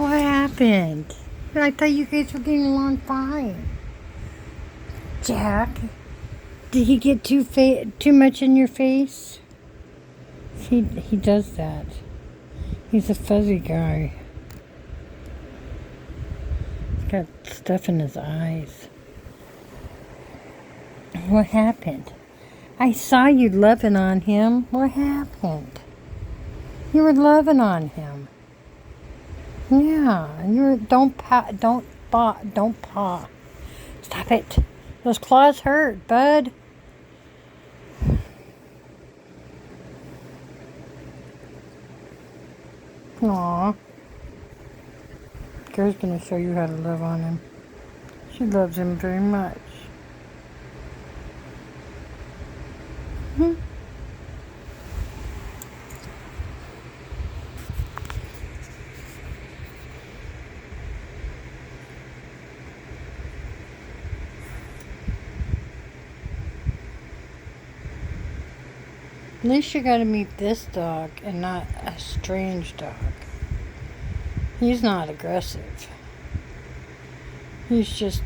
What happened? I thought you guys were getting along fine. Jack, did he get too much in your face? He does that. He's a fuzzy guy. He's got stuff in his eyes. What happened? I saw you loving on him. What happened? You were loving on him. Yeah, don't paw. Stop it. Those claws hurt, bud. Aw. Kara's gonna show you how to love on him. She loves him very much. Hmm. At least you got to meet this dog and not a strange dog. He's not aggressive. He's just